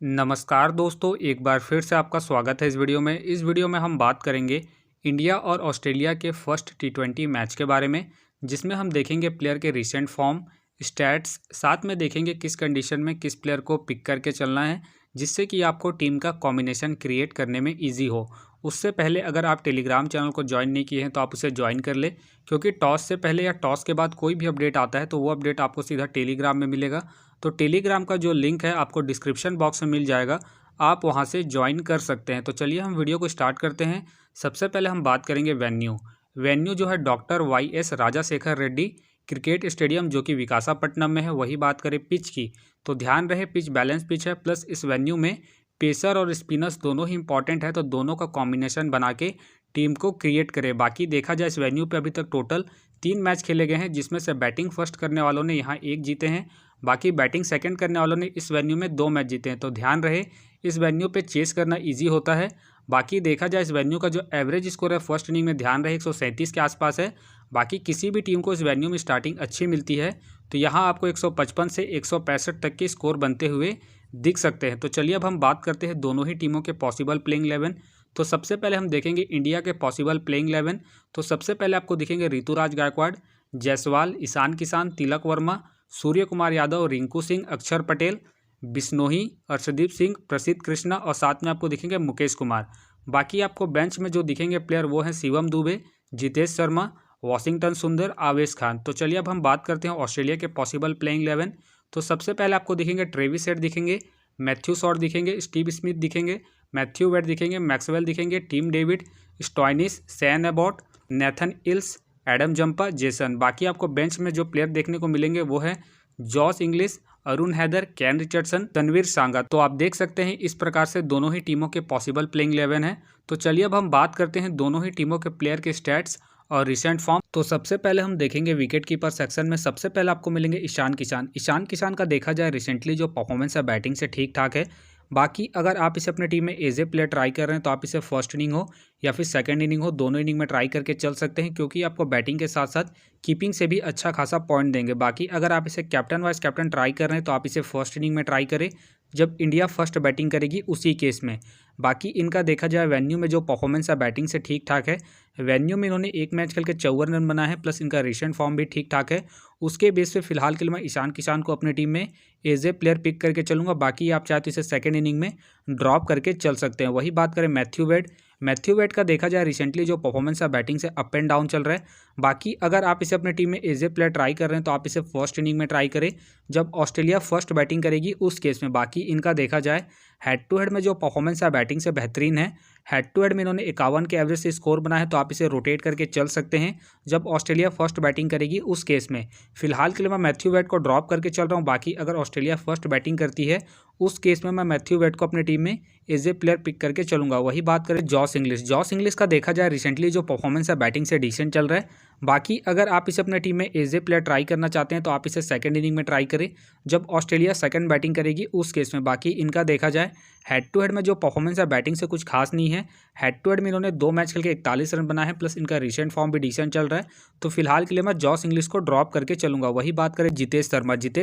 नमस्कार दोस्तों, एक बार फिर से आपका स्वागत है इस वीडियो में। इस वीडियो में हम बात करेंगे इंडिया और ऑस्ट्रेलिया के फर्स्ट टी20 मैच के बारे में, जिसमें हम देखेंगे प्लेयर के रिसेंट फॉर्म, स्टैट्स, साथ में देखेंगे किस कंडीशन में किस प्लेयर को पिक करके चलना है, जिससे कि आपको टीम का कॉम्बिनेशन क्रिएट करने में ईजी हो। उससे पहले अगर आप टेलीग्राम चैनल को ज्वाइन नहीं किए हैं तो आप उसे ज्वाइन कर ले, क्योंकि टॉस से पहले या टॉस के बाद कोई भी अपडेट आता है तो वो अपडेट आपको सीधा टेलीग्राम में मिलेगा। तो टेलीग्राम का जो लिंक है आपको डिस्क्रिप्शन बॉक्स में मिल जाएगा, आप वहां से ज्वाइन कर सकते हैं। तो चलिए हम वीडियो को स्टार्ट करते हैं। सबसे पहले हम बात करेंगे वेन्यू जो है doctor YS Rajasekhar Reddy cricket stadium, जो कि विकासापट्टनम में है। वही बात करें पिच की, तो ध्यान रहे पिच बैलेंस पिच है, प्लस इस वेन्यू में पेसर और स्पिनर्स दोनों ही इंपॉर्टेंट है, तो दोनों का कॉम्बिनेशन बना के टीम को क्रिएट करे। बाकी देखा जाए इस वेन्यू पे अभी तक टोटल 3 मैच खेले गए हैं, जिसमें से बैटिंग फर्स्ट करने वालों ने यहाँ 1 जीते हैं, बाकी बैटिंग सेकंड करने वालों ने इस वेन्यू में 2 मैच जीते हैं। तो ध्यान रहे इस वेन्यू पे चेस करना इजी होता है। बाकी देखा जाए इस वेन्यू का जो एवरेज स्कोर है फर्स्ट इनिंग में, ध्यान रहे 137 के आसपास है। बाकी किसी भी टीम को इस वेन्यू में स्टार्टिंग अच्छी मिलती है तो यहाँ आपको 155 से 165 तक के स्कोर बनते हुए दिख सकते हैं। तो चलिए अब हम बात करते हैं दोनों ही टीमों के पॉसिबल प्लेइंग 11। तो सबसे पहले हम देखेंगे इंडिया के पॉसिबल प्लेइंग 11। तो सबसे पहले आपको दिखेंगे ऋतुराज गायकवाड़, जायसवाल, ईशान किशन, तिलक वर्मा, सूर्य कुमार यादव, रिंकू सिंह, अक्षर पटेल, बिश्नोई, अर्शदीप सिंह, प्रसिद्ध कृष्णा और साथ में आपको दिखेंगे मुकेश कुमार। बाकी आपको बेंच में जो दिखेंगे प्लेयर वो हैं शिवम दुबे, जितेश शर्मा, वॉशिंगटन सुंदर, आवेश खान। तो चलिए अब हम बात करते हैं ऑस्ट्रेलिया के पॉसिबल प्लेइंग 11। तो सबसे पहले आपको दिखेंगे ट्रेविस हेड दिखेंगे, मैथ्यू शॉर्ट दिखेंगे, स्टीव स्मिथ दिखेंगे, मैथ्यू वेड दिखेंगे, मैक्सवेल दिखेंगे, Tim David, Stoinis, Sean Abbott, Nathan Ellis, Adam Zampa, Jason. बाकी आपको बेंच में जो प्लेयर देखने को मिलेंगे वो है जॉस इंग्लिश, अरुण हैदर, कैन रिचर्डसन, तनवीर सांगा। तो आप देख सकते हैं इस प्रकार से दोनों ही टीमों के पॉसिबल प्लेइंग 11 है। तो चलिए अब हम बात करते हैं दोनों ही टीमों के प्लेयर के स्टैट्स और रिसेंट फॉर्म। तो सबसे पहले हम देखेंगे विकेट कीपर सेक्शन में। सबसे पहले आपको मिलेंगे ईशान किशन। ईशान किशन का देखा जाए रिसेंटली जो परफॉर्मेंस है बैटिंग से ठीक ठाक है। बाकी अगर आप इसे अपने टीम में एज ए प्लेयर ट्राई कर रहे हैं तो आप इसे फर्स्ट इनिंग हो या फिर सेकंड इनिंग हो, दोनों इनिंग में ट्राई करके चल सकते हैं, क्योंकि आपको बैटिंग के साथ साथ कीपिंग से भी अच्छा खासा पॉइंट देंगे। बाकी अगर आप इसे कैप्टन वाइस कैप्टन ट्राई कर रहे हैं तो आप इसे फर्स्ट इनिंग में ट्राई करें जब इंडिया फर्स्ट बैटिंग करेगी उसी केस में। बाकी इनका देखा जाए वेन्यू में जो परफॉर्मेंस है बैटिंग से ठीक ठाक है। वेन्यू में इन्होंने 1 मैच खेल के 54 रन बनाए हैं, प्लस इनका रिसेंट फॉर्म भी ठीक ठाक है। उसके बेस पे फिलहाल के लिए मैं ईशान किशन को अपनी टीम में एज ए प्लेयर पिक करके चलूंगा। बाकी आप चाहे तो इसे सेकेंड इनिंग में ड्रॉप करके चल सकते हैं। वही बात करें मैथ्यू वेड का देखा जाए रिसेंटली जो परफॉर्मेंस है बैटिंग से अप एंड डाउन चल रहा है। बाकी अगर आप इसे अपनी टीम में एज ए प्लेयर ट्राई कर रहे हैं तो आप इसे फर्स्ट इनिंग में ट्राई करें जब ऑस्ट्रेलिया फर्स्ट बैटिंग करेगी उस केस में। बाकी इनका देखा जाए हेड टू हेड में जो परफॉर्मेंस है बैटिंग से बेहतरीन है। हेड टू हेड में इन्होंने 51 के एवरेज से स्कोर बना है, तो आप इसे रोटेट करके चल सकते हैं जब ऑस्ट्रेलिया फर्स्ट बैटिंग करेगी उस केस में। फिलहाल के लिए मैं मैथ्यू वेड को ड्रॉप करके चल रहा हूँ। बाकी अगर ऑस्ट्रेलिया फर्स्ट बैटिंग करती है उस केस में मैं मैथ्यू वेड को अपनी टीम में एज ए प्लेयर पिक करके चलूंगा। वही बात करें जॉस इंग्लिश का देखा जाए रिसेंटली जो परफॉर्मेंस है बैटिंग से डिसेंट चल रहा है। बाकी अगर आप इसे अपने टीम में एज ए प्लेयर ट्राई करना चाहते हैं तो आप इसे सेकंड इनिंग में ट्राई करें जब ऑस्ट्रेलिया सेकंड बैटिंग करेगी उस केस में। बाकी इनका देखा जाए हेड टू हेड में जो परफॉर्मेंस है बैटिंग से कुछ खास नहीं है। हेड टू हेड में इन्होंने 2 मैच खेल के 41 रन बनाए हैं, प्लस इनका रिसेंट फॉर्म भी डिसेंट चल रहा है। तो फिलहाल के लिए मैं जॉस इंग्लिश को ड्रॉप करके चलूंगा। वही बात करें जितेश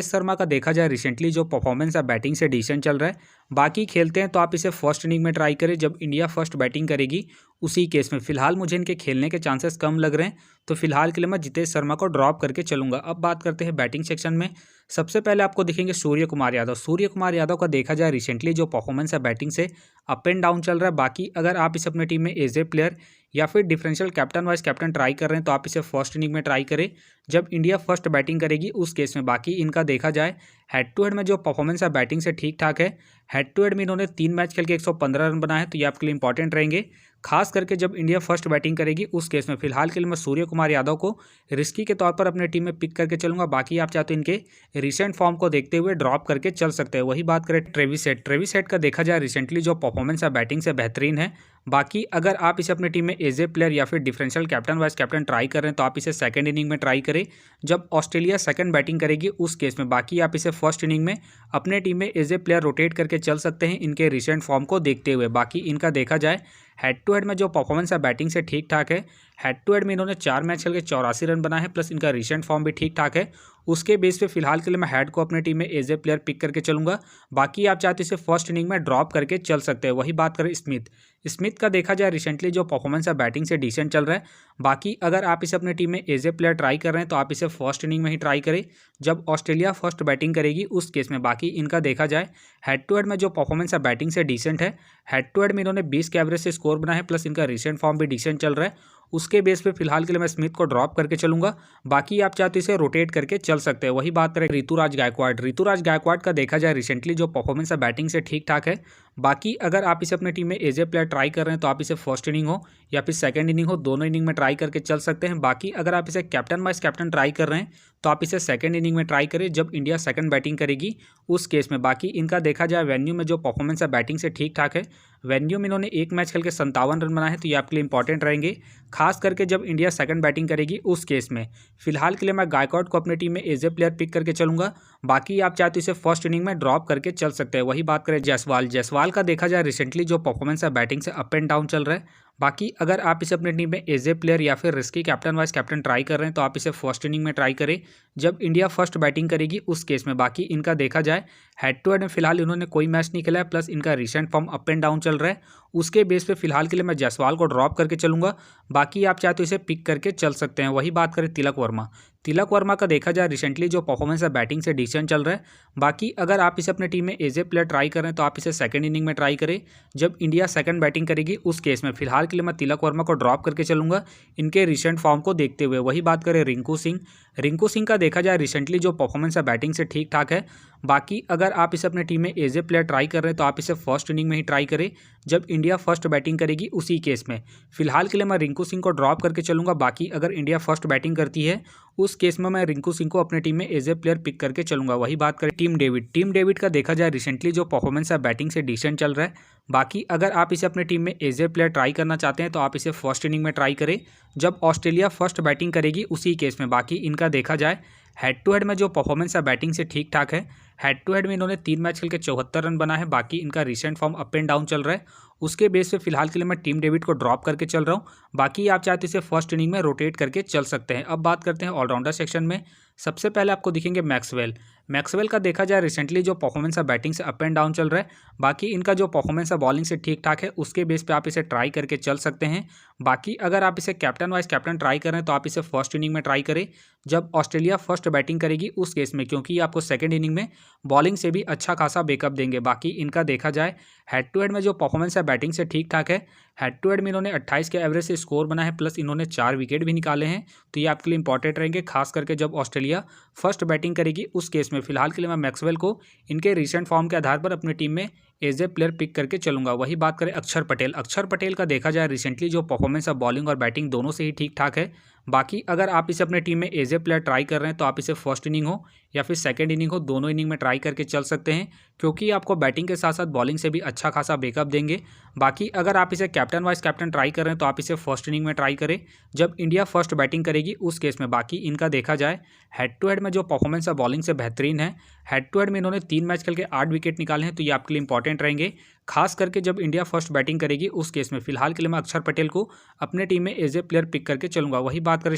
शर्मा का देखा जाए रिसेंटली जो परफॉर्मेंस है बैटिंग से डिसेंट चल रहा है। बाकी खेलते हैं तो आप इसे फर्स्ट इनिंग में ट्राई करें जब इंडिया फर्स्ट बैटिंग करेगी उसी केस में। फिलहाल मुझे इनके खेलने के चांसेस कम लग रहे हैं, तो फिलहाल के लिए मैं जितेश शर्मा को ड्रॉप करके चलूंगा। अब बात करते हैं बैटिंग सेक्शन में। सबसे पहले आपको दिखेंगे सूर्य कुमार यादव का देखा जाए रिसेंटली जो परफॉर्मेंस है बैटिंग से अप एंड डाउन चल रहा है। बाकी अगर आप इसे अपने टीम में एज ए प्लेयर या फिर differential captain vice captain try कर रहे हैं तो आप इसे फर्स्ट इनिंग में ट्राई करें जब इंडिया फर्स्ट बैटिंग करेगी उस केस में। बाकी इनका देखा जाए हेड टू हेड में जो परफॉर्मेंस है बैटिंग से ठीक ठाक है। हेड टू हेड में इन्होंने 3 मैच खेल के 115 रन बनाए हैं, तो ये आपके लिए इंपॉर्टेंट रहेंगे, खास करके जब इंडिया फर्स्ट बैटिंग करेगी उस केस में। फिलहाल के लिए मैं सूर्य कुमार यादव को रिस्की के तौर पर अपने टीम में पिक करके चलूंगा। बाकी आप चाहते हो इनके रिसेंट फॉर्म को देखते हुए ड्रॉप करके चल सकते हैं। वही बात करें ट्रेविस हेड का देखा जाए रिसेंटली जो परफॉर्मेंस है बैटिंग से बेहतरीन है। बाकी अगर आप इसे अपनी टीम में एज ए प्लेयर या फिर differential captain vice captain try कर रहे हैं तो आप इसे सेकंड इनिंग में ट्राई करें जब ऑस्ट्रेलिया सेकंड बैटिंग करेगी उस केस में। बाकी आप इसे फर्स्ट इनिंग में अपने टीम में एज ए प्लेयर रोटेट करके चल सकते हैं इनके रिसेंट फॉर्म को देखते हुए। बाकी इनका देखा जाए हेड टू हेड में जो परफॉर्मेंस है बैटिंग से ठीक ठाक है। हेड टू हेड में इन्होंने 4 मैच खेल के 84 रन बनाए हैं, प्लस इनका रिसेंट फॉर्म भी ठीक ठाक है। उसके बेस पे फिलहाल के लिए मैं हेड को अपने टीम में एज ए प्लेयर पिक करके चलूंगा। बाकी आप चाहते इसे फर्स्ट इनिंग में ड्रॉप करके चल सकते हैं। वही बात करें स्मिथ का देखा जाए रिसेंटली जो परफॉर्मेंस है बैटिंग से डिसेंट चल रहा है। बाकी अगर आप इसे अपने टीम में एज ए प्लेयर ट्राई कर रहे हैं तो आप इसे फर्स्ट इनिंग में ही ट्राई करें जब ऑस्ट्रेलिया फर्स्ट बैटिंग करेगी उस केस में। बाकी इनका देखा जाए हेड टू हेड में जो परफॉर्मेंस है बैटिंग से डिसेंट है। हेड टू हेड में इन्होंने 20 के एवरेज से स्कोर बना है, प्लस इनका रिसेंट फॉर्म भी डिसेंट चल रहा है। उसके बेस पे फिलहाल के लिए मैं स्मिथ को ड्रॉप करके चलूंगा। बाकी आप चाहते इसे रोटेट करके चल सकते हैं। वही बात करें ऋतुराज गायकवाड़ का देखा जाए रिसेंटली जो परफॉर्मेंस है बैटिंग से ठीक ठाक है। बाकी अगर आप इसे अपने टीम में एज ए प्लेयर ट्राई कर रहे हैं तो आप इसे फर्स्ट इनिंग हो या फिर सेकंड इनिंग हो, दोनों इनिंग में ट्राई करके चल सकते हैं। बाकी अगर आप इसे कैप्टन वाइस कैप्टन ट्राई कर रहे हैं तो आप इसे सेकंड इनिंग में ट्राई करें जब इंडिया सेकंड बैटिंग करेगी उस केस में। बाकी इनका देखा जाए वेन्यू में जो परफॉर्मेंस है बैटिंग से ठीक ठाक है। वेन्यू में इन्होंने एक मैच खेल के 57 रन बनाए हैं, तो ये आपके लिए इंपॉर्टेंट रहेंगे, खास करके जब इंडिया सेकंड बैटिंग करेगी उस केस में। फिलहाल के लिए मैं गायकवाड़ को अपने टीम में एज ए प्लेयर पिक करके चलूंगा। बाकी आप चाहते इसे फर्स्ट इनिंग में ड्रॉप करके चल सकते हैं। वही बात करें जायसवाल का देखा जाए रिसेंटली जो परफॉर्मेंस है बैटिंग से अप एंड डाउन चल रहा है। बाकी अगर आप इसे अपनी टीम में एज ए प्लेयर या फिर risky captain vice captain try कर रहे हैं तो आप इसे फर्स्ट इनिंग में ट्राई करें जब इंडिया फर्स्ट बैटिंग करेगी उस केस में। बाकी इनका देखा जाए हेड टू हेड में फिलहाल इन्होंने कोई मैच नहीं खेला है, प्लस इनका recent form up and down चल रहा है। उसके बेस पे फिलहाल के लिए मैं जायसवाल को ड्रॉप करके चलूंगा। बाकी आप चाहे तो इसे पिक करके चल सकते हैं। वही बात करें तिलक वर्मा का देखा जाए रिसेंटली जो परफॉर्मेंस है बैटिंग से डिसेंट चल रहा है। बाकी अगर आप इसे अपने टीम में एज ए प्लेयर ट्राई कर रहे हैं तो आप इसे सेकंड इनिंग में ट्राई करें जब इंडिया सेकंड बैटिंग करेगी उस केस में। फिलहाल के लिए मैं तिलक वर्मा को ड्रॉप करके चलूंगा इनके रिसेंट फॉर्म को देखते हुए। वही बात करें रिंकू सिंह का देखा जाए रिसेंटली जो परफॉर्मेंस है बैटिंग से ठीक ठाक है। बाकी अगर आप इसे अपने टीम में एज ए प्लेयर ट्राई कर रहे हैं तो आप इसे फर्स्ट इनिंग में ही ट्राई करें जब इंडिया फर्स्ट बैटिंग करेगी उसी केस में। फिलहाल के लिए मैं रिंकू सिंह को ड्रॉप करके चलूंगा। बाकी अगर इंडिया फर्स्ट बैटिंग करती है उस केस में मैं रिंकू सिंह को अपने टीम में एज ए प्लेयर पिक करके चलूंगा। वही बात करें टीम डेविड का देखा जाए रिसेंटली जो परफॉर्मेंस है बैटिंग से डिसेंट चल रहा है। बाकी अगर आप इसे अपने टीम में एज ए प्लेयर ट्राई करना चाहते हैं तो आप इसे फर्स्ट इनिंग में ट्राई करें जब ऑस्ट्रेलिया फर्स्ट बैटिंग करेगी उसी केस में। बाकी इनका देखा जाए हेड टू हेड में जो परफॉर्मेंस है बैटिंग से ठीक ठाक है। हेड टू हेड में इन्होंने 3 मैच खेल के 74 रन बना है। बाकी इनका recent form up and down चल रहा है। उसके बेस पे फिलहाल के लिए मैं टीम डेविड को ड्रॉप करके चल रहा हूँ। बाकी आप चाहते इसे फर्स्ट इनिंग में रोटेट करके चल सकते हैं। अब बात करते हैं ऑलराउंडर सेक्शन में। सबसे पहले आपको दिखेंगे मैक्सवेल का देखा जाए रिसेंटली जो परफॉर्मेंस है बैटिंग से अप एंड डाउन चल रहा है। बाकी इनका जो परफॉर्मेंस है बॉलिंग से ठीक ठाक है, उसके बेस पे आप इसे ट्राई करके चल सकते हैं। बाकी अगर आप इसे कैप्टन वाइस कैप्टन ट्राई करें तो आप इसे फर्स्ट इनिंग में ट्राई करें जब ऑस्ट्रेलिया फर्स्ट बैटिंग करेगी उस केस में, क्योंकि आपको सेकंड इनिंग में बॉलिंग से भी अच्छा खासा बैकअप देंगे। बाकी इनका देखा जाए हेड टू हेड में जो परफॉर्मेंस है बैटिंग से ठीक ठाक है। हेड टू हेड में इन्होंने 28 के एवरेज से स्कोर बना है, प्लस इन्होंने 4 विकेट भी निकाले हैं, तो ये आपके लिए इंपॉर्टेंट रहेंगे, खास करके जब ऑस्ट्रेलिया फर्स्ट बैटिंग करेगी उस केस में। फिलहाल के लिए मैं मैक्सवेल को इनके रिसेंट फॉर्म के आधार पर अपनी टीम में एज ए प्लेयर पिक करके चलूंगा। वही बात करें अक्षर पटेल का देखा जाए रिसेंटली जो परफॉर्मेंस है बॉलिंग और बैटिंग दोनों से ही ठीक ठाक है। बाकी अगर आप इसे अपने टीम में एज ए प्लेयर ट्राई कर रहे हैं तो आप इसे फर्स्ट इनिंग हो या फिर सेकंड इनिंग हो, दोनों इनिंग में ट्राई करके चल सकते हैं, क्योंकि आपको बैटिंग के साथ साथ बॉलिंग से भी अच्छा खासा बैकअप देंगे। बाकी अगर आप इसे कैप्टन वाइस कैप्टन ट्राई कर रहे हैं तो आप इसे फर्स्ट इनिंग में ट्राई करें जब इंडिया फर्स्ट बैटिंग करेगी उस केस में। बाकी इनका देखा जाए हेड टू हेड में जो परफॉर्मेंस है बॉलिंग से बेहतरीन है। हेड टू हेड में इन्होंने 3 मैच खेल के 8 विकेट निकाले हैं, तो ये आपके लिए इंपॉर्टेंट रहेंगे, खास करके जब इंडिया फर्स्ट बैटिंग करेगी उस केस में। फिलहाल के लिए मैं अक्षर पटेल को अपने टीम में एज ए प्लेयर पिक करके चलूंगा। वही बात करें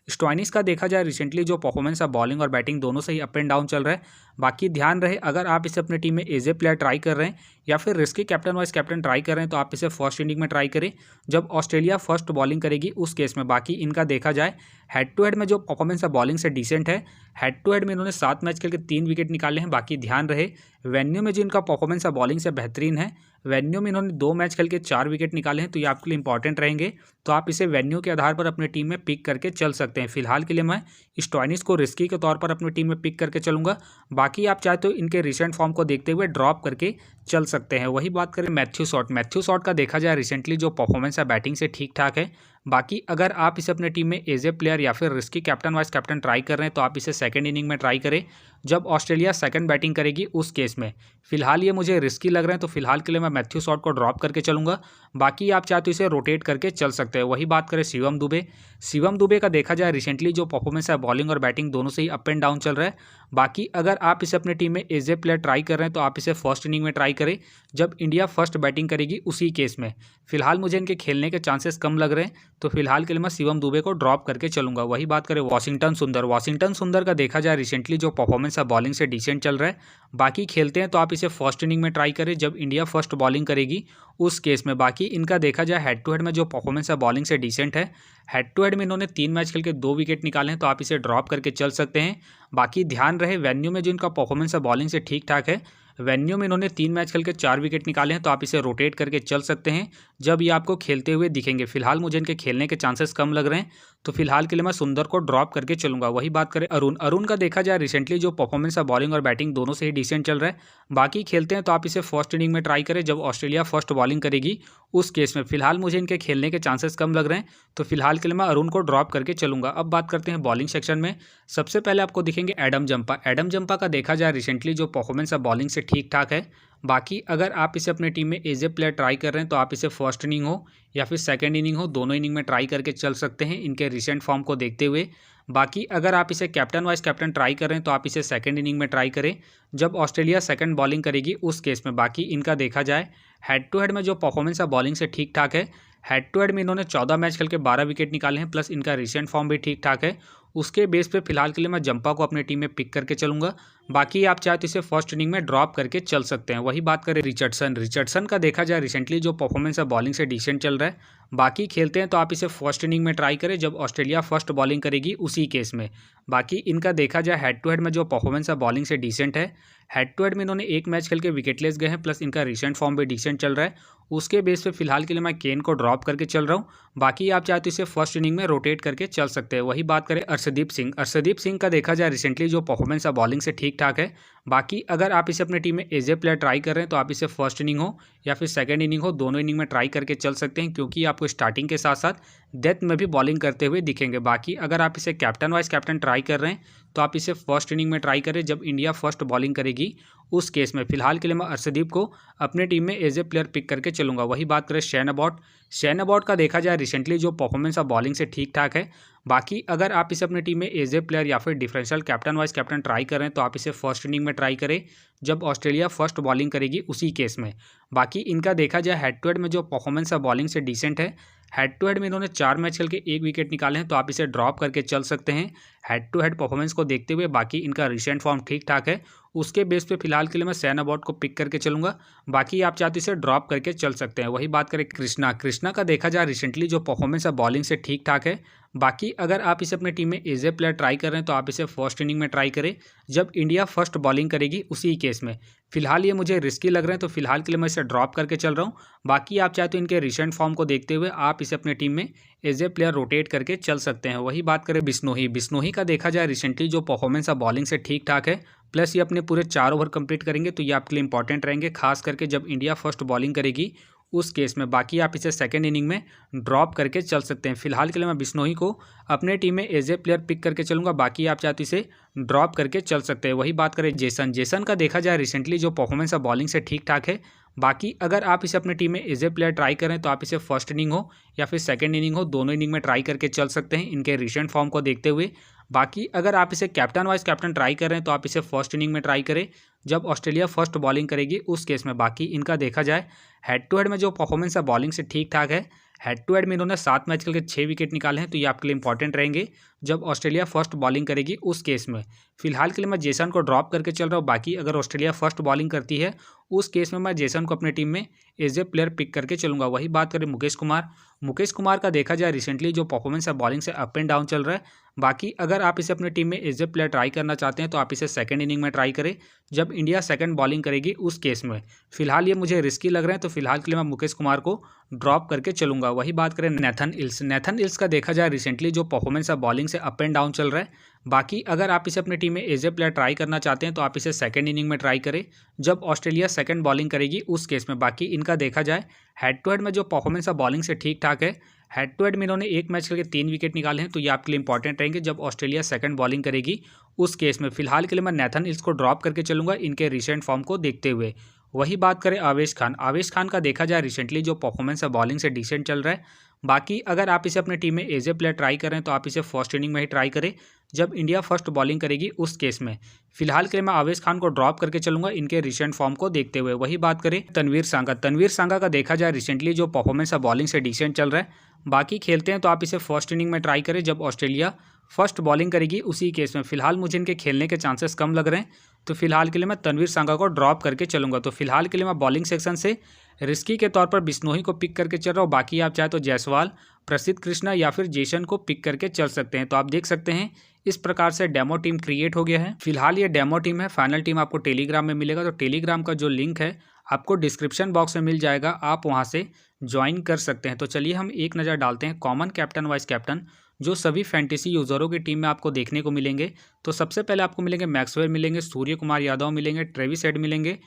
स्टॉइनिस का देखा जाए रिसेंटली जो परफॉर्मेंस है बॉलिंग और बैटिंग दोनों से ही अप एंड डाउन चल रहा है। बाकी ध्यान रहे अगर आप इसे अपनी टीम में एज ए प्लेयर ट्राई कर रहे हैं या फिर risky captain vice captain try कर रहे हैं तो आप इसे फर्स्ट इनिंग में ट्राई करें जब ऑस्ट्रेलिया फर्स्ट बॉलिंग करेगी उस केस में। बाकी इनका देखा जाए हेड टू हेड में जो परफॉर्मेंस है बॉलिंग से डिसेंट है। हेड टू हेड में इन्होंने 7 मैच खेल के 3 विकेट निकाले हैं। बाकी ध्यान रहे वेन्यू में जो इनका परफॉर्मेंस है बॉलिंग से बेहतरीन है। वेन्यू में इन्होंने 2 मैच खेल के 4 विकेट निकाले हैं, तो ये आपके लिए इंपॉर्टेंट रहेंगे, तो आप इसे वेन्यू के आधार पर अपनी टीम में पिक करके चल सकते हैं। फिलहाल के लिए मैं स्टॉइनिस को रिस्की के तौर पर अपनी टीम में पिक करके चलूंगा। बाकी आप चाहे तो इनके रिसेंट फॉर्म को देखते हुए ड्रॉप करके चल सकते हैं। वही बात करें मैथ्यू शॉट का देखा जाए रिसेंटली जो परफॉर्मेंस है बैटिंग से ठीक ठाक है। बाकी अगर आप इसे अपने टीम में एज ए प्लेयर या फिर risky captain vice captain try कर रहे हैं तो आप इसे सेकंड इनिंग में ट्राई करें जब ऑस्ट्रेलिया सेकंड बैटिंग करेगी उस केस में। फिलहाल ये मुझे रिस्की लग रहे हैं, तो फिलहाल के लिए मैं मैं मैथ्यू शॉट को ड्रॉप करके चलूँगा। बाकी आप चाहे तो इसे रोटेट करके चल सकते हैं। वही बात करें शिवम दुबे, शिवम दुबे का देखा जाए रिसेंटली जो परफॉर्मेंस है बॉलिंग और बैटिंग दोनों से ही अप एंड डाउन चल रहा है। बाकी अगर आप इसे अपने टीम में एज ए प्लेयर ट्राई कर रहे हैं तो आप इसे फर्स्ट इनिंग में ट्राई करें जब इंडिया फर्स्ट बैटिंग करेगी उसी केस में। फिलहाल मुझे इनके खेलने के चांसेस कम लग रहे हैं, तो फिलहाल के लिए मैं शिवम दुबे को ड्रॉप करके चलूंगा। वही बात करें वाशिंगटन सुंदर, वाशिंगटन सुंदर का देखा जाए रिसेंटली जो परफॉर्मेंस है बॉलिंग से डिसेंट चल रहा है। बाकी खेलते हैं तो आप इसे फर्स्ट इनिंग में ट्राई करें जब इंडिया फर्स्ट बॉलिंग करेगी उस केस में। बाकी इनका देखा जाए हेड टू हेड में जो परफॉर्मेंस है बॉलिंग से डिसेंट है। हेड टू हेड में इन्होंने 3 मैच खेल के 2 विकेट निकाले हैं, तो आप इसे ड्रॉप करके चल सकते हैं। बाकी ध्यान रहे वेन्यू में जो इनका परफॉर्मेंस है बॉलिंग से ठीक ठाक है। वेन्यू में इन्होंने 3 मैच खेल के 4 विकेट निकाले हैं, तो आप इसे रोटेट करके चल सकते हैं जब ये आपको खेलते हुए दिखेंगे। फिलहाल मुझे इनके खेलने के चांसेस कम लग रहे हैं, तो फिलहाल के लिए मैं सुंदर को ड्रॉप करके चलूंगा। वही बात करें अरुण, अरुण का देखा जाए रिसेंटली जो परफॉर्मेंस है बॉलिंग और बैटिंग दोनों से ही डिसेंट चल रहा है। बाकी खेलते हैं तो आप इसे फर्स्ट इनिंग में ट्राई करें जब ऑस्ट्रेलिया फर्स्ट बॉलिंग करेगी उस केस में। फिलहाल मुझे इनके खेलने के चांसेस कम लग रहे हैं, तो फिलहाल के लिए मैं अरुण को ड्रॉप करके चलूंगा। अब बात करते हैं बॉलिंग सेक्शन में। सबसे पहले आपको दिखेंगे एडम जंपा। एडम जंपा का देखा जाए रिसेंटली जो परफॉर्मेंस है बॉलिंग से ठीक ठाक है। बाकी अगर आप इसे अपने टीम में एज ए प्लेयर ट्राई कर रहे हैं तो आप इसे फर्स्ट इनिंग हो या फिर सेकंड इनिंग हो, दोनों इनिंग में ट्राई करके चल सकते हैं इनके रिसेंट फॉर्म को देखते हुए। बाकी अगर आप इसे कैप्टन वाइस कैप्टन ट्राई कर रहे हैं तो आप इसे सेकंड इनिंग में ट्राई करें जब ऑस्ट्रेलिया सेकंड बॉलिंग करेगी उस केस में। बाकी इनका देखा जाए हेड टू हेड में जो परफॉर्मेंस है बॉलिंग से ठीक ठाक है। हेड टू हेड में इन्होंने 14 मैच खेल के 12 विकेट निकाले हैं, प्लस इनका रिसेंट फॉर्म भी ठीक ठाक है। उसके बेस पे फिलहाल के लिए मैं जंपा को अपनी टीम में पिक करके चलूंगा। बाकी आप चाहे तो इसे फर्स्ट इनिंग में ड्रॉप करके चल सकते हैं। वही बात करें रिचर्डसन, रिचर्डसन का देखा जाए रिसेंटली जो परफॉर्मेंस है बॉलिंग से डिसेंट चल रहा है। बाकी खेलते हैं तो आप इसे फर्स्ट इनिंग में ट्राई करें जब ऑस्ट्रेलिया फर्स्ट बॉलिंग करेगी उसी केस में। बाकी इनका देखा जाए हेड टू हेड में जो परफॉर्मेंस है बॉलिंग से डिसेंट है। हेड टू हेड में इन्होंने 1 मैच खेल के विकेटलेस गए हैं, प्लस इनका रिसेंट फॉर्म भी डिसेंट चल रहा है। उसके बेस पे फिलहाल के लिए मैं केन को ड्रॉप करके चल रहा हूँ। बाकी आप चाहे तो इसे फर्स्ट इनिंग में रोटेट करके चल सकते हैं। वही बात करें अर्शदीप सिंह, अर्शदीप सिंह का देखा जाए रिसेंटली जो परफॉर्मेंस है बॉलिंग से ठीक ठाक है। बाकी अगर आप इसे अपने टीम में एज ए प्लेयर ट्राई कर रहे हैं तो आप इसे फर्स्ट इनिंग हो या फिर सेकंड इनिंग हो, दोनों इनिंग में ट्राई करके चल सकते हैं, क्योंकि आपको स्टार्टिंग के साथ साथ डेथ में भी बॉलिंग करते हुए दिखेंगे। बाकी अगर आप इसे कैप्टन वाइस कैप्टन ट्राई कर रहे हैं तो आप इसे फर्स्ट इनिंग में ट्राई करें जब इंडिया फर्स्ट बॉलिंग करेगी उस केस में। फिलहाल के लिए मैं अर्शदीप को अपने टीम में एज ए प्लेयर पिक करके चलूंगा। वही बात करें शैन अबॉट, शैन अबॉट का देखा जाए रिसेंटली जो परफॉर्मेंस है बॉलिंग से ठीक ठाक है। बाकी अगर आप इसे अपनी टीम में एज ए प्लेयर या फिर differential captain vice captain try कर रहे हैं तो आप इसे फर्स्ट इनिंग में ट्राई करें जब ऑस्ट्रेलिया फर्स्ट बॉलिंग करेगी उसी केस में। बाकी इनका देखा जाए हेड टू हेड में जो परफॉर्मेंस है बॉलिंग से डिसेंट है। हेड टू हेड में इन्होंने 4 मैच खेल के 1 विकेट निकाले हैं, तो आप इसे ड्रॉप करके चल सकते हैं हेड टू हेड परफॉर्मेंस को देखते हुए। बाकी इनका रिसेंट फॉर्म ठीक ठाक है। उसके बेस पे फिलहाल के लिए मैं शैन अबॉट को पिक करके चलूंगा। बाकी आप चाहते इसे ड्रॉप करके चल सकते हैं। वही बात करें कृष्णा, कृष्णा का देखा जाए रिसेंटली जो परफॉर्मेंस है बॉलिंग से ठीक ठाक है। बाकी अगर आप इसे अपनी टीम में एज ए प्लेयर ट्राई कर रहे हैं तो आप इसे फर्स्ट इनिंग में ट्राई करें जब इंडिया फर्स्ट बॉलिंग करेगी उसी केस में। फिलहाल ये मुझे रिस्की लग रहे हैं, तो फिलहाल के लिए मैं इसे ड्रॉप करके चल रहा हूँ। बाकी आप चाहे तो इनके रिसेंट फॉर्म को देखते हुए आप इसे अपनी टीम में एज ए प्लेयर रोटेट करके चल सकते हैं। वही बात करें बिश्नोई, बिश्नोई का देखा जाए रिसेंटली जो परफॉर्मेंस है बॉलिंग से ठीक ठाक है। प्लस ये अपने पूरे 4 ओवर कंप्लीट करेंगे, तो ये आपके लिए इंपॉर्टेंट रहेंगे, खास करके जब इंडिया फर्स्ट बॉलिंग करेगी उस केस में। बाकी आप इसे सेकंड इनिंग में ड्रॉप करके चल सकते हैं। फिलहाल के लिए मैं बिश्नोई को अपने टीम में एज ए प्लेयर पिक करके चलूंगा। बाकी आप चाहते इसे ड्रॉप करके चल सकते हैं। वही बात करें जेसन, जेसन का देखा जाए रिसेंटली जो परफॉर्मेंस है बॉलिंग से ठीक ठाक है। बाकी अगर आप इसे अपनी टीम में एज ए प्लेयर ट्राई करें तो आप इसे फर्स्ट इनिंग हो या फिर सेकंड इनिंग हो, दोनों इनिंग में ट्राई करके चल सकते हैं इनके रिसेंट फॉर्म को देखते हुए। बाकी अगर आप इसे कैप्टन वाइस कैप्टन ट्राई कर रहे हैं तो आप इसे फर्स्ट इनिंग में ट्राई करें जब ऑस्ट्रेलिया फर्स्ट बॉलिंग करेगी उस केस में। बाकी इनका देखा जाए हेड टू हेड में जो परफॉर्मेंस है बॉलिंग से ठीक ठाक है। हेड टू हेड में इन्होंने 7 मैच खेल के 6 विकेट निकाले हैं, तो ये आपके लिए इंपॉर्टेंट रहेंगे जब ऑस्ट्रेलिया फर्स्ट बॉलिंग करेगी उस केस में। फिलहाल के लिए मैं जेसन को ड्रॉप करके चल रहा हूँ। बाकी अगर ऑस्ट्रेलिया फर्स्ट बॉलिंग करती है उस केस में मैं जेसन को अपनी टीम में एज ए प्लेयर पिक करके चलूंगा। वही बात करें मुकेश कुमार, मुकेश कुमार का देखा जाए रिसेंटली जो परफॉर्मेंस है बॉलिंग से अप एंड डाउन चल रहा है। बाकी अगर आप इसे अपनी टीम में एज ए प्लेयर ट्राई करना चाहते हैं तो आप इसे सेकंड इनिंग में ट्राई करें जब इंडिया सेकंड बॉलिंग करेगी उस केस में। फिलहाल ये मुझे रिस्की लग रहे हैं, तो फिलहाल के लिए मैं मुकेश कुमार को ड्रॉप करके चलूंगा। वही बात करें नेथन इल्स, नेथन इल्स का देखा जाए रिसेंटली जो परफॉर्मेंस है बॉलिंग से अप एंड डाउन चल रहा है। बाकी अगर आप इसे अपनी टीम में एज ए प्लेयर ट्राई करना चाहते हैं तो आप इसे सेकंड इनिंग में ट्राई करें जब ऑस्ट्रेलिया सेकंड बॉलिंग करेगी उस केस में। बाकी इनका देखा जाए हेड टू हेड में जो परफॉर्मेंस है बॉलिंग से ठीक ठाक है। हेड टू हेड में इन्होंने 1 मैच खेल के 3 विकेट निकाले हैं, तो ये आपके लिए इंपॉर्टेंट रहेंगे जब ऑस्ट्रेलिया सेकंड बॉलिंग करेगी उस केस में। फिलहाल के लिए मैं नेथन इल्स को ड्रॉप करके चलूंगा इनके रिसेंट फॉर्म को देखते हुए। वही बात करें आवेश खान का देखा जाए रिसेंटली जो परफॉर्मेंस है बॉलिंग से डिसेंट चल रहा है। बाकी अगर आप इसे अपनी टीम में एज ए प्लेयर ट्राई करें तो आप इसे फर्स्ट इनिंग में ही ट्राई करें जब इंडिया फर्स्ट बॉलिंग करेगी उस केस में। फिलहाल के लिए मैं आवेश खान को ड्रॉप करके चलूंगा इनके रिसेंट फॉर्म को देखते हुए। वही बात करें तनवीर सांगा का देखा जाए रिसेंटली जो परफॉर्मेंस है बॉलिंग से डिसेंट चल रहा है। बाकी खेलते हैं तो आप इसे फर्स्ट इनिंग में ट्राई करें जब ऑस्ट्रेलिया फर्स्ट बॉलिंग करेगी उसी केस में। फिलहाल मुझे इनके खेलने के चांसेस कम लग रहे हैं तो फिलहाल के लिए मैं तनवीर सांगा को ड्रॉप करके चलूंगा। तो फिलहाल के लिए मैं बॉलिंग सेक्शन से रिस्की के तौर पर बिश्नोई को पिक करके चल रहा हूँ। बाकी आप चाहे तो जायसवाल, प्रसिद्ध कृष्णा या फिर जेसन को पिक करके चल सकते हैं। तो आप देख सकते हैं इस प्रकार से डेमो टीम क्रिएट हो गया है। फिलहाल ये डेमो टीम है, फाइनल टीम आपको टेलीग्राम में मिलेगा। तो टेलीग्राम का जो लिंक है आपको डिस्क्रिप्शन बॉक्स में मिल जाएगा, आप वहाँ से ज्वाइन कर सकते हैं। तो चलिए हम एक नज़र डालते हैं कॉमन कैप्टन वाइस कैप्टन जो सभी फैंटेसी यूजरों की टीम में आपको देखने को मिलेंगे। तो सबसे पहले आपको मिलेंगे मैक्सवेल मिलेंगे, सूर्य कुमार यादव मिलेंगे, ट्रेविस हेड मिलेंगे,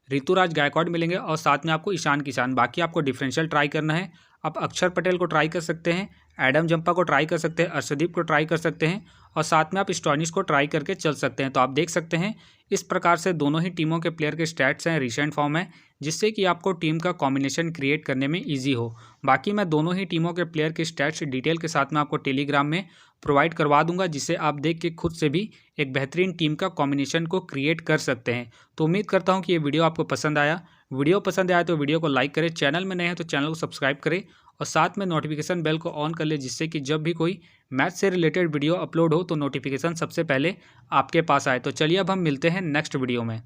ऋतुराज गायकवाड़ मिलेंगे और साथ में आपको ईशान किशन। बाकी आपको डिफरेंशियल ट्राई करना है, आप अक्षर पटेल को ट्राई कर सकते हैं, एडम जंपा को ट्राई कर सकते हैं, अर्शदीप को ट्राई कर सकते हैं और साथ में आप स्टॉइनिस को ट्राई करके चल सकते हैं। तो आप देख सकते हैं इस प्रकार से दोनों ही टीमों के प्लेयर के स्टैट्स हैं, रिसेंट फॉर्म है, जिससे कि आपको टीम का कॉम्बिनेशन क्रिएट करने में ईजी हो। बाकी मैं दोनों ही टीमों के प्लेयर के स्टैट्स डिटेल के साथ में आपको टेलीग्राम में प्रोवाइड करवा दूंगा, जिससे आप देख के खुद से भी एक बेहतरीन टीम का कॉम्बिनेशन को क्रिएट कर सकते हैं। तो उम्मीद करता हूँ कि ये वीडियो आपको पसंद आया। वीडियो पसंद आया तो वीडियो को लाइक करें, चैनल में नए हैं तो चैनल को सब्सक्राइब करें और साथ में नोटिफिकेशन बेल को ऑन कर ले, जिससे कि जब भी कोई मैच से रिलेटेड वीडियो अपलोड हो तो नोटिफिकेशन सबसे पहले आपके पास आए। तो चलिए अब हम मिलते हैं नेक्स्ट वीडियो में।